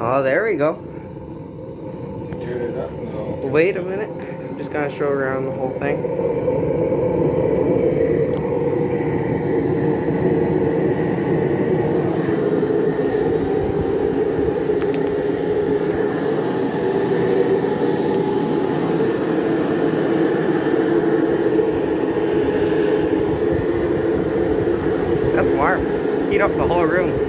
Oh, there we go. Turn it up. No. Wait a minute. I'm just gonna show around the whole thing. That's warm. Heat up the whole room.